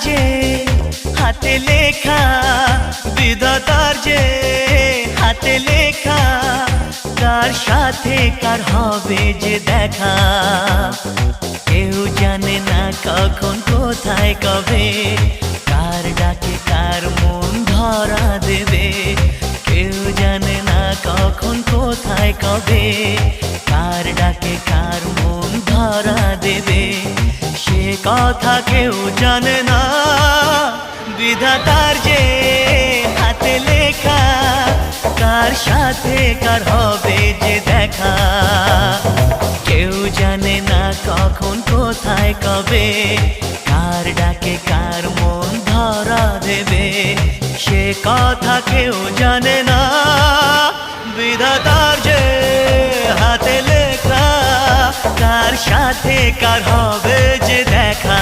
যে হাতে লেখা, বিধাতার যে হাতে লেখা, কার সাথে কার হবে যে দেখা। কেউ জানে না কখন কোথায় কবে, কার ডাকে কার মন ধরা দেবে। কেউ জানে না কখন কোথায় কবে, কার ডাকে কার মন ধরা দেবে। সে কথা কেউ জানে না, বিধাতার যে হাতে লেখা, কার সাথে কার হবে যে দেখা। কেউ জানে না কখন কোথায় কবে, কার ডাকে কার মন ধরা দেবে। সে কথা কেউ জানে না, বিধাতার যে হাতে লেখা, কার সাথে কার হবে যে দেখা।